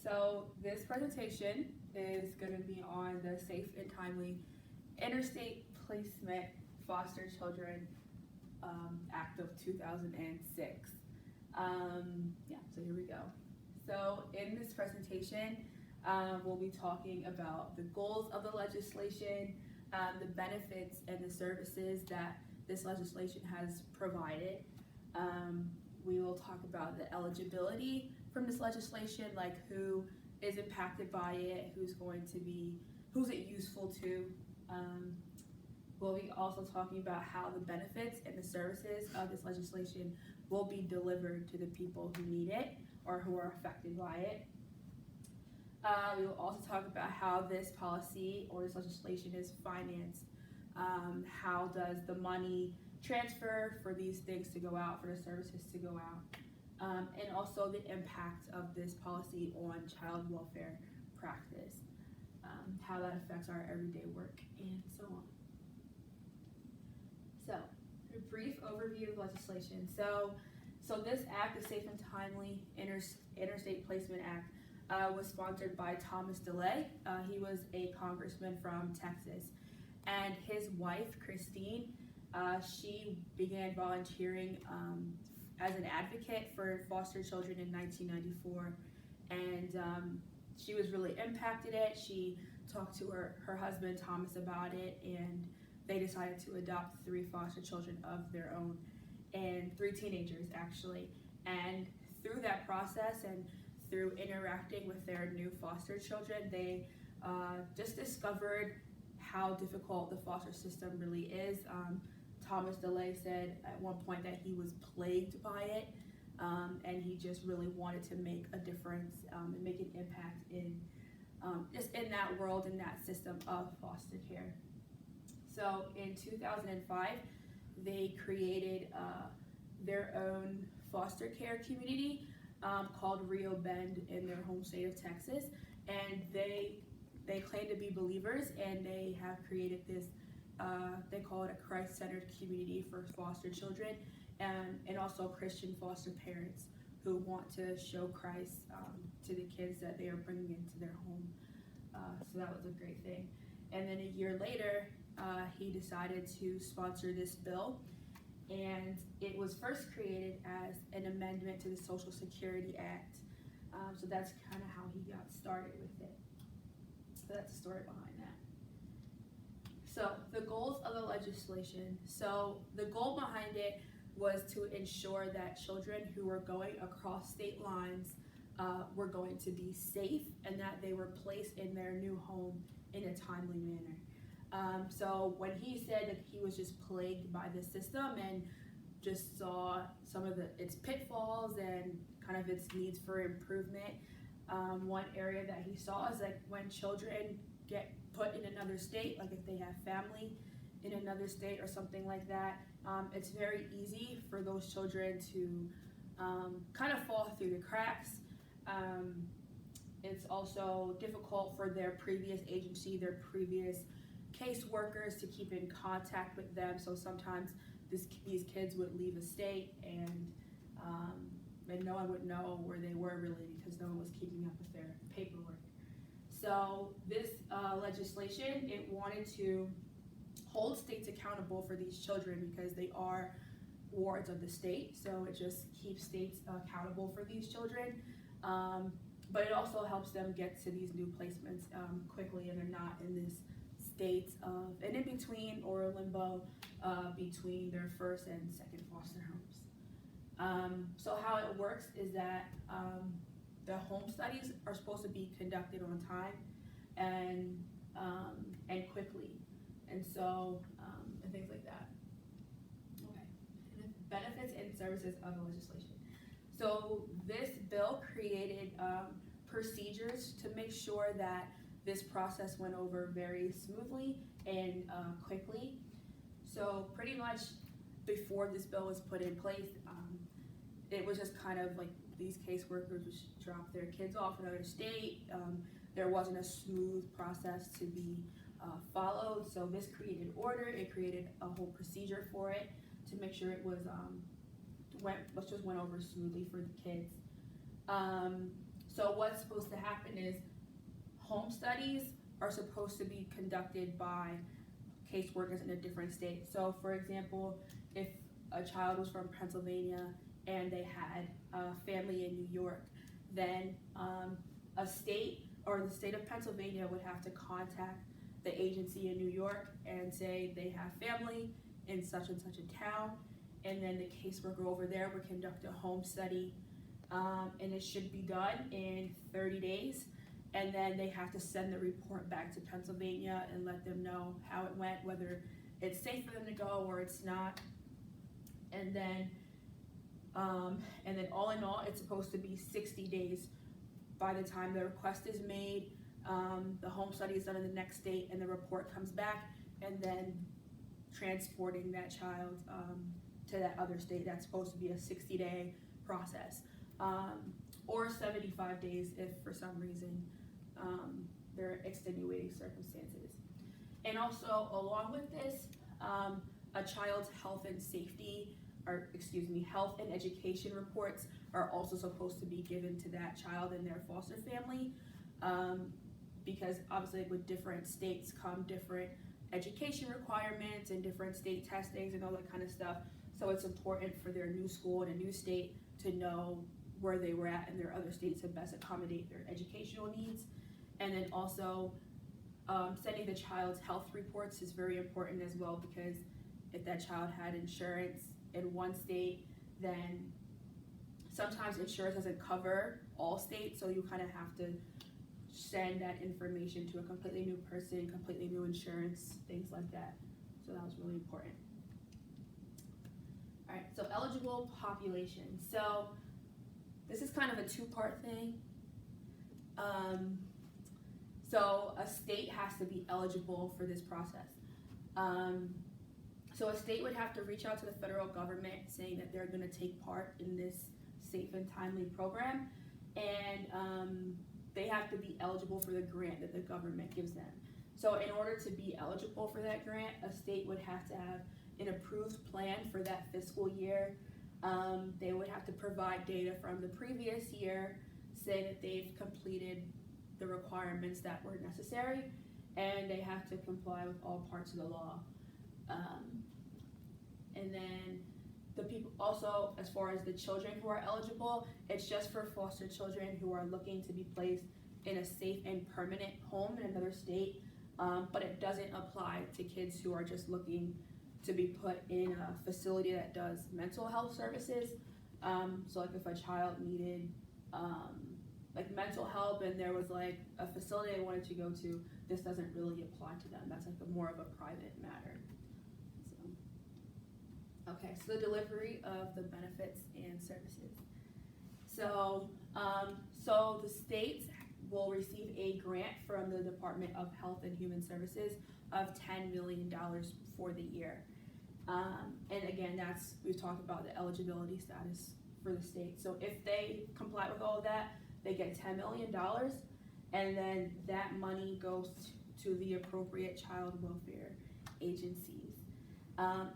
So this presentation is going to be on the Safe and Timely Interstate Placement Foster Children Act of 2006. So here we go. So in this presentation, we'll be talking about the goals of the legislation, the benefits and the services that this legislation has provided. We will talk about the eligibility from this legislation, like who is impacted by it, who's it useful to. We'll be also talking about how the benefits and the services of this legislation will be delivered to the people who need it or who are affected by it. We will also talk about how this policy or this legislation is financed. How does the money transfer for these things to go out, for the services to go out, and also the impact of this policy on child welfare practice, how that affects our everyday work, and so on. So, a brief overview of legislation. So this act, the Safe and Timely Interstate Placement Act, was sponsored by Thomas DeLay. He was a congressman from Texas, and his wife, Christine, she began volunteering as an advocate for foster children in 1994, and she was really impacted it. She talked to her husband, Thomas, about it, and they decided to adopt 3 foster children of their own, and 3 teenagers, actually. And through that process and through interacting with their new foster children, they just discovered how difficult the foster system really is. Thomas DeLay said at one point that he was plagued by it, and he just really wanted to make a difference and make an impact in just in that world, in that system of foster care. So in 2005, they created their own foster care community called Rio Bend in their home state of Texas, and they claim to be believers, and they have created this, they call it a Christ-centered community for foster children, and also Christian foster parents who want to show Christ to the kids that they are bringing into their home. So that was a great thing. And then a year later, he decided to sponsor this bill, and it was first created as an amendment to the Social Security Act. So that's kind of how he got started with it. So that's the story behind that. So the goals of the legislation. So the goal behind it was to ensure that children who were going across state lines were going to be safe, and that they were placed in their new home in a timely manner. So when he said that he was just plagued by the system and just saw some of its pitfalls and kind of its needs for improvement, one area that he saw is like when children get put in another state, like if they have family in another state or something like that, it's very easy for those children to kind of fall through the cracks. It's also difficult for their previous agency, their previous caseworkers to keep in contact with them. So sometimes these kids would leave a state and no one would know where they were really, because no one was keeping up with their paperwork. So this legislation, it wanted to hold states accountable for these children because they are wards of the state. So it just keeps states accountable for these children. But it also helps them get to these new placements quickly, and they're not in this state of an in-between or limbo between their first and second foster homes. So how it works is that the home studies are supposed to be conducted on time and quickly, and so and things like that. Okay, and the benefits and services of the legislation. So this bill created procedures to make sure that this process went over very smoothly and quickly. So pretty much before this bill was put in place, it was just kind of like these caseworkers would drop their kids off in another state. There wasn't a smooth process to be followed. So this created order. It created a whole procedure for it to make sure it was went over smoothly for the kids. So what's supposed to happen is home studies are supposed to be conducted by caseworkers in a different state. So for example, if a child was from Pennsylvania and they had a family in New York, then a state or the state of Pennsylvania would have to contact the agency in New York and say they have family in such and such a town, and then the caseworker over there would conduct a home study, and it should be done in 30 days, and then they have to send the report back to Pennsylvania and let them know how it went, whether it's safe for them to go or it's not, and then all in all, it's supposed to be 60 days by the time the request is made, the home study is done in the next state, and the report comes back, and then transporting that child to that other state. That's supposed to be a 60-day process, or 75 days if for some reason there are extenuating circumstances. And also, along with this, a child's health and education reports are also supposed to be given to that child and their foster family, because obviously with different states come different education requirements and different state testings and all that kind of stuff. So it's important for their new school in a new state to know where they were at in their other states to best accommodate their educational needs. And then also sending the child's health reports is very important as well, because if that child had insurance in one state, then sometimes insurance doesn't cover all states, so you kind of have to send that information to a completely new person, completely new insurance, things like that. So that was really important. All right, so eligible population. So this is kind of a two-part thing. So a state has to be eligible for this process. So a state would have to reach out to the federal government saying that they're going to take part in this safe and timely program, and they have to be eligible for the grant that the government gives them. So in order to be eligible for that grant, a state would have to have an approved plan for that fiscal year. They would have to provide data from the previous year saying that they've completed the requirements that were necessary, and they have to comply with all parts of the law. And then the people also, as far as the children who are eligible, it's just for foster children who are looking to be placed in a safe and permanent home in another state, but it doesn't apply to kids who are just looking to be put in a facility that does mental health services. So like if a child needed like mental help and there was like a facility they wanted to go to, this doesn't really apply to them. That's like more of a private matter. Okay, so the delivery of the benefits and services. So, so the states will receive a grant from the Department of Health and Human Services of $10 million for the year. And again, we've talked about the eligibility status for the state. So if they comply with all of that, they get $10 million, and then that money goes to the appropriate child welfare agencies.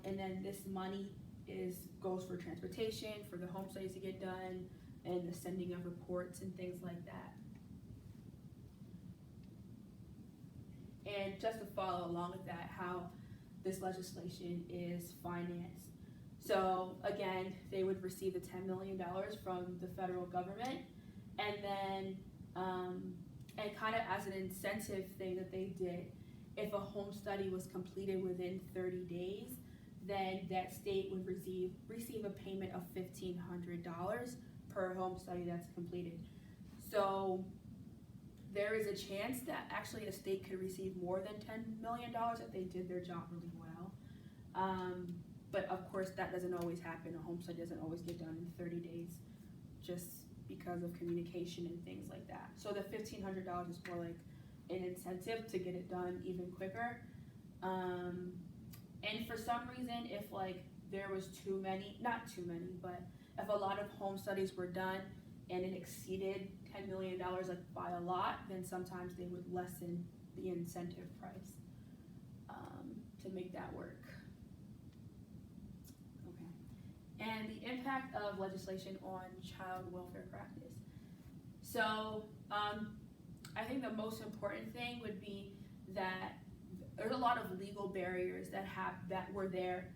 And then this money goes for transportation, for the home studies to get done, and the sending of reports and things like that. And just to follow along with that, how this legislation is financed. So again, they would receive the $10 million from the federal government, and then and kind of as an incentive thing that they did, if a home study was completed within 30 days, then that state would receive a payment of $1,500 per home study that's completed. So there is a chance that actually a state could receive more than $10 million if they did their job really well. But of course, that doesn't always happen. A home study doesn't always get done in 30 days just because of communication and things like that. So the $1,500 is more like an incentive to get it done even quicker. And for some reason, if like there was but if a lot of home studies were done and it exceeded $10 million like by a lot, then sometimes they would lessen the incentive price to make that work. Okay. And the impact of legislation on child welfare practice. So I think the most important thing would be that there's a lot of legal barriers that were there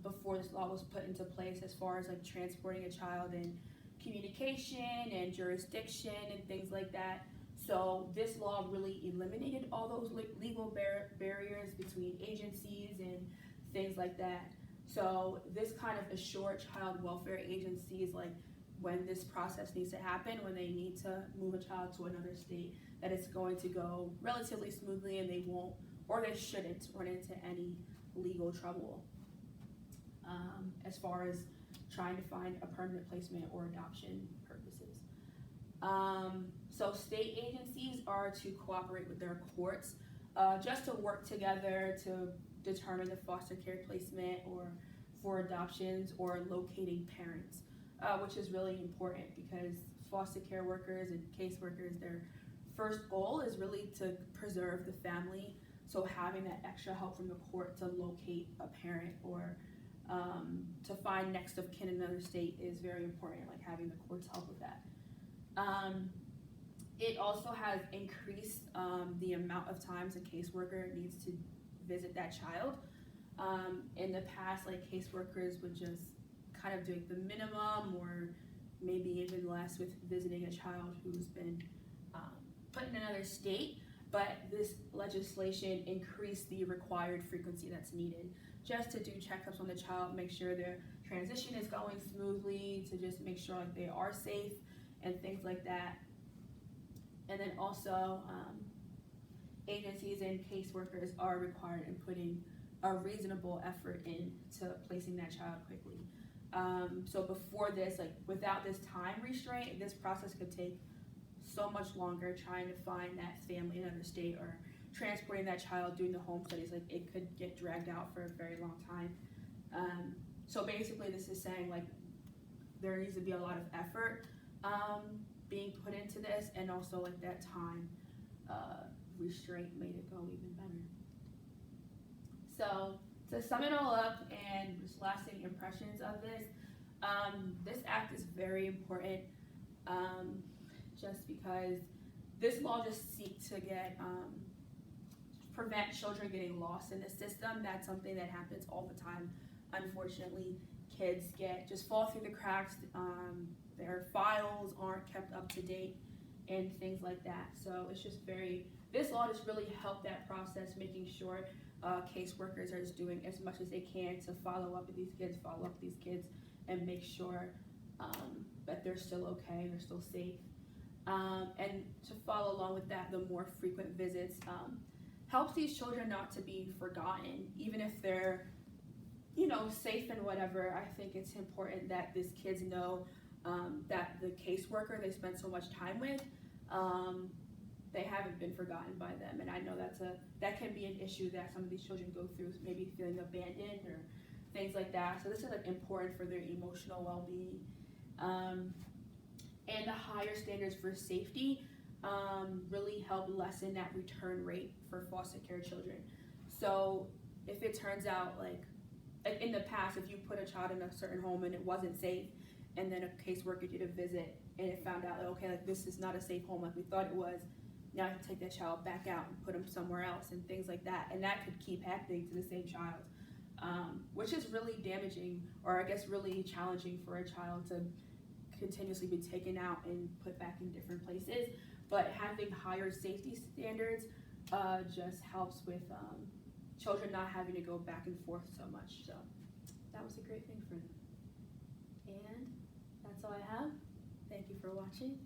before this law was put into place, as far as like transporting a child and communication and jurisdiction and things like that. So this law really eliminated all those legal barriers between agencies and things like that. So this kind of assured child welfare agencies, like when this process needs to happen, when they need to move a child to another state, that it's going to go relatively smoothly and they won't, or they shouldn't, run into any legal trouble as far as trying to find a permanent placement or adoption purposes. So state agencies are to cooperate with their courts just to work together to determine the foster care placement or for adoptions or locating parents, which is really important because foster care workers and caseworkers, their first goal is really to preserve the family. So having that extra help from the court to locate a parent or to find next of kin in another state is very important, like having the court's help with that. It also has increased the amount of times a caseworker needs to visit that child. In the past, like caseworkers would just kind of do the minimum or maybe even less with visiting a child who's been put in another state, but this legislation increased the required frequency that's needed just to do checkups on the child, make sure their transition is going smoothly, to just make sure like they are safe and things like that. And then also agencies and caseworkers are required in putting a reasonable effort into placing that child quickly. So before this, like without this time restraint, this process could take so much longer, trying to find that family in another state or transporting that child, doing the home studies. Like it could get dragged out for a very long time. So basically this is saying like there needs to be a lot of effort being put into this, and also like that time restraint made it go even better. So to sum it all up and just lasting impressions of this, this act is very important just because this law just seeks to get prevent children getting lost in the system. That's something that happens all the time. Unfortunately, kids just fall through the cracks. Their files aren't kept up to date and things like that. So it's just this law just really helped that process, making sure caseworkers are just doing as much as they can to follow up with these kids, and make sure that they're still okay, they're still safe. And to follow along with that, the more frequent visits helps these children not to be forgotten, even if they're, safe and whatever. I think it's important that these kids know that the caseworker they spend so much time with, they haven't been forgotten by them. And I know that can be an issue that some of these children go through, maybe feeling abandoned or things like that. So this is like important for their emotional well-being. And the higher standards for safety really help lessen that return rate for foster care children. So if it turns out like in the past, if you put a child in a certain home and it wasn't safe, and then a caseworker did a visit and it found out, okay, like this is not a safe home like we thought it was, now I can take that child back out and put them somewhere else and things like that. And that could keep happening to the same child, which is really damaging, or I guess really challenging for a child to continuously be taken out and put back in different places. But having higher safety standards just helps with children not having to go back and forth so much. So that was a great thing for them. And that's all I have. Thank you for watching.